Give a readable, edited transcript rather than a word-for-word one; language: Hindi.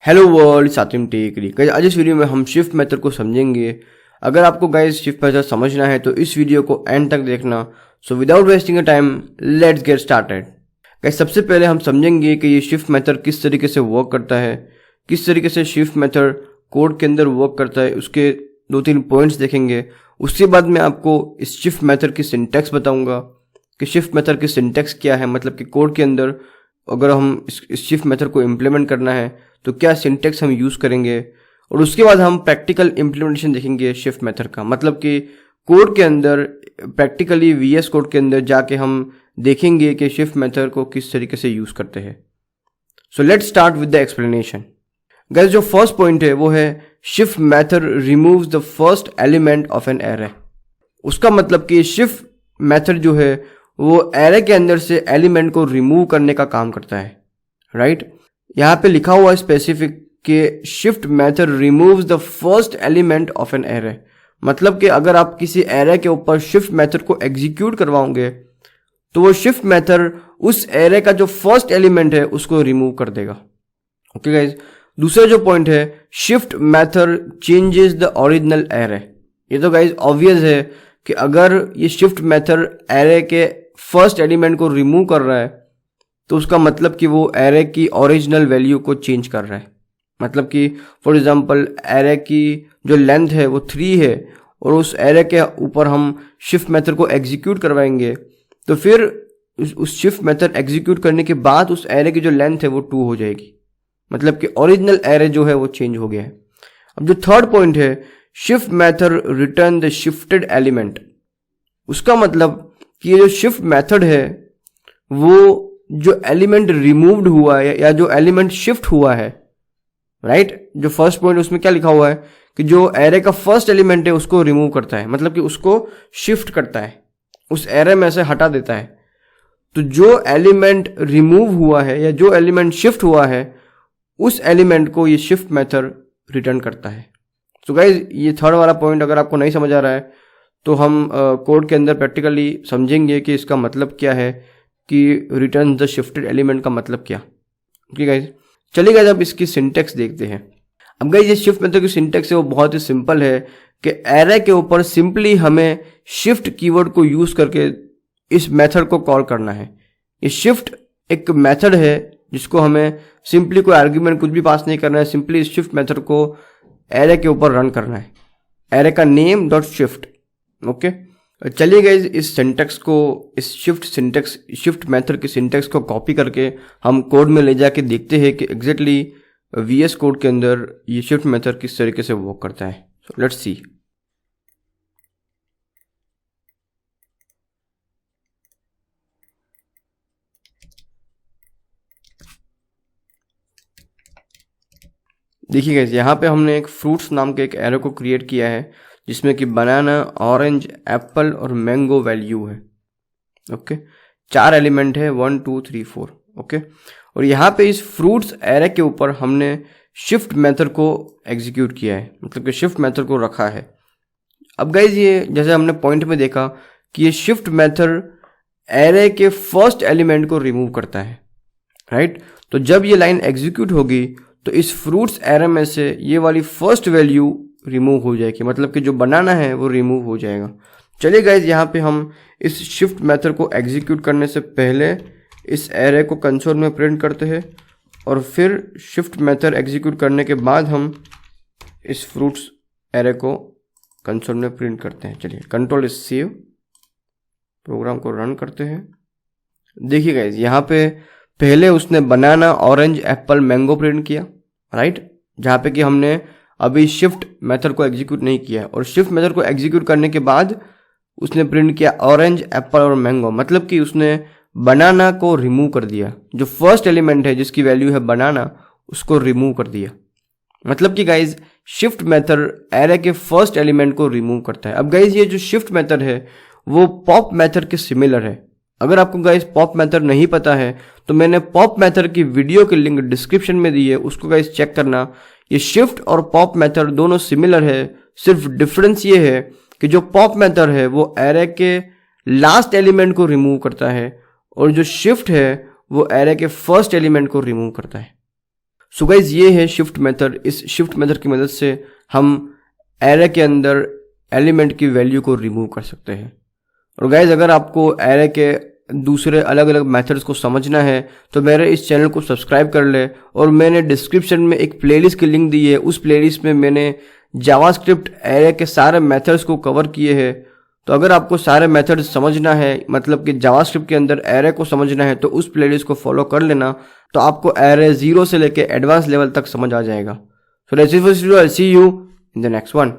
हेलो वर्ल्ड, सातिम टेकरी। गाइस आज इस वीडियो में हम शिफ्ट मेथड को समझेंगे। अगर आपको गाइस शिफ्ट मेथड समझना है तो इस वीडियो को एंड तक देखना। So without wasting time let's get started. Guys सबसे पहले हम समझेंगे कि ये शिफ्ट मेथड किस तरीके से वर्क करता है, किस तरीके से शिफ्ट मेथड कोड के अंदर वर्क करता है, उसके 2-3 पॉइंट्स देखेंगे। उसके बाद मैं आपको इस शिफ्ट मेथड की सिंटैक्स बताऊंगा कि शिफ्ट मेथड की सिंटैक्स क्या है, मतलब कि कोड के अंदर अगर हम इस शिफ्ट मेथड को इम्प्लीमेंट करना है तो क्या सिंटैक्स हम यूज़ करेंगे। और उसके बाद हम प्रैक्टिकल इम्प्लीमेंटेशन देखेंगे शिफ्ट मेथड का, मतलब कि कोड के अंदर प्रैक्टिकली VS कोड के अंदर जाके हम देखेंगे कि शिफ्ट मेथड को किस तरीके से यूज़ करते हैं। So let's start with the explanation. Guys जो फर्स्ट पॉइंट है वो है shift method removes the first element of an array. उसका मतलब कि शिफ्ट मेथड जो है वो एरे के अंदर से एलिमेंट को रिमूव करने का काम करता है, राइट। यहाँ पे लिखा हुआ है स्पेसिफिक कि shift method removes the first element of an array. मतलब कि अगर आप किसी एरे के ऊपर शिफ्ट मेथड को एग्जीक्यूट करवाओगे तो वो शिफ्ट मेथड उस एरे का जो फर्स्ट एलिमेंट है उसको रिमूव कर देगा। ओके गाइज, दूसरा जो पॉइंट है shift method changes the original array. ये तो गाइज ऑब्वियस है कि अगर ये शिफ्ट मेथड एरे के फर्स्ट एलिमेंट को रिमूव कर रहा है तो उसका मतलब कि वो एरे की ओरिजिनल वैल्यू को चेंज कर रहा है। मतलब कि फॉर एग्जांपल एरे की जो लेंथ है वो 3 है और उस एरे के ऊपर हम शिफ्ट मेथड को एग्जीक्यूट करवाएंगे तो फिर उस शिफ्ट मेथड एग्जीक्यूट करने के बाद उस एरे की जो लेंथ है वो 2 हो जाएगी। मतलब कि ओरिजिनल एरे जो है वो चेंज हो गया है। अब जो थर्ड पॉइंट है shift method return the shifted element. उसका मतलब कि ये जो शिफ्ट मेथड है वो जो एलिमेंट रिमूव्ड हुआ है या जो एलिमेंट शिफ्ट हुआ है, राइट। जो फर्स्ट पॉइंट उसमें क्या लिखा हुआ है कि जो एरे का फर्स्ट एलिमेंट है उसको रिमूव करता है, मतलब कि उसको शिफ्ट करता है, उस एरे में से हटा देता है। तो जो एलिमेंट रिमूव हुआ है या जो एलिमेंट शिफ्ट हुआ है उस एलिमेंट को ये शिफ्ट मेथड रिटर्न करता है। तो गाइज ये थर्ड वाला पॉइंट अगर आपको नहीं समझ आ रहा है तो हम कोड के अंदर प्रैक्टिकली समझेंगे कि इसका मतलब क्या है, कि रिटर्न द शिफ्टेड एलिमेंट का मतलब क्या। ओके गाइज, चलिए गाइज अब इसकी सिंटैक्स देखते हैं। अब गाइज ये शिफ्ट मेथड की सिंटैक्स है वो बहुत ही सिंपल है कि एरे के ऊपर सिंपली हमें शिफ्ट कीवर्ड को यूज करके इस मेथड को कॉल करना है। ये शिफ्ट एक मेथड है जिसको हमें सिंपली कोई आर्ग्यूमेंट कुछ भी पास नहीं करना है, सिंपली इस शिफ्ट मेथड को एरे के ऊपर रन करना है। एरे का नेम डॉट शिफ्ट। ओके, चलिए गाइज इस सिंटैक्स को, इस शिफ्ट मेथड की सिंटैक्स को कॉपी करके हम कोड में ले जाके देखते हैं कि एग्जैक्टली VS कोड के अंदर ये शिफ्ट मेथड किस तरीके से वर्क करता है। So let's see. देखिए गाइज यहाँ पे हमने एक फ्रूट्स नाम के एक एरो को क्रिएट किया है जिसमें कि बनाना, ऑरेंज, एप्पल और मैंगो वैल्यू है। ओके, 4 एलिमेंट है 1 2 3 4। ओके, और यहाँ पे इस फ्रूट्स एरे के ऊपर हमने शिफ्ट मेथड को एग्जीक्यूट किया है, मतलब कि शिफ्ट मेथड को रखा है। अब गाइज ये जैसे हमने पॉइंट में देखा कि ये शिफ्ट मेथड एरे के फर्स्ट एलिमेंट को रिमूव करता है, राइट। तो जब ये लाइन एग्जीक्यूट होगी तो इस फ्रूट्स एरे में से ये वाली फर्स्ट वैल्यू रिमूव हो जाएगी, मतलब कि जो बनाना है वो रिमूव हो जाएगा। चलिए गाइज यहाँ पे हम इस शिफ्ट मेथड को एग्जीक्यूट करने से पहले इस एरे को कंसोल में प्रिंट करते हैं और फिर शिफ्ट मेथड एग्जीक्यूट करने के बाद हम इस फ्रूट्स एरे को कंसोल में प्रिंट करते हैं। चलिए कंट्रोल सेव, प्रोग्राम को रन करते हैं। देखिए गाइज यहाँ पे पहले उसने बनाना, ऑरेंज, एप्पल, मैंगो प्रिंट किया, राइट, जहाँ पे कि हमने अभी शिफ्ट मेथड को एग्जीक्यूट नहीं किया। और शिफ्ट मेथड को एग्जीक्यूट करने के बाद उसने प्रिंट किया ऑरेंज, एप्पल और मैंगो, मतलब कि उसने बनाना को रिमूव कर दिया। जो फर्स्ट एलिमेंट है जिसकी वैल्यू है बनाना उसको रिमूव कर दिया। मतलब कि गाइज शिफ्ट मेथड एरे के फर्स्ट एलिमेंट को रिमूव करता है। अब गाइज ये जो शिफ्ट मेथड है वो पॉप मेथड के सिमिलर है। अगर आपको गाइज पॉप मेथड नहीं पता है तो मैंने पॉप मेथड की वीडियो की लिंक डिस्क्रिप्शन में दी है, उसको गाइज चेक करना। ये शिफ्ट और पॉप मेथड दोनों सिमिलर है, सिर्फ डिफरेंस ये है कि जो पॉप मेथड है वो एरे के लास्ट एलिमेंट को रिमूव करता है और जो शिफ्ट है वो एरे के फर्स्ट एलिमेंट को रिमूव करता है। सो गाइज ये है शिफ्ट मेथड। इस शिफ्ट मेथड की मदद से हम एरे के अंदर एलिमेंट की वैल्यू को रिमूव कर सकते हैं। और गाइज अगर आपको एरे के दूसरे अलग अलग मेथड्स को समझना है तो मेरे इस चैनल को सब्सक्राइब कर ले, और मैंने डिस्क्रिप्शन में एक प्लेलिस्ट की लिंक दी है। उस प्लेलिस्ट में मैंने जावास्क्रिप्ट एरे के सारे मेथड्स को कवर किए हैं। तो अगर आपको सारे मेथड्स समझना है, मतलब कि जावास्क्रिप्ट के अंदर एरे को समझना है, तो उस प्लेलिस्ट को फॉलो कर लेना, तो आपको एरे 0 से लेके एडवांस लेवल तक समझ आ जाएगा। So let's see you in the next one.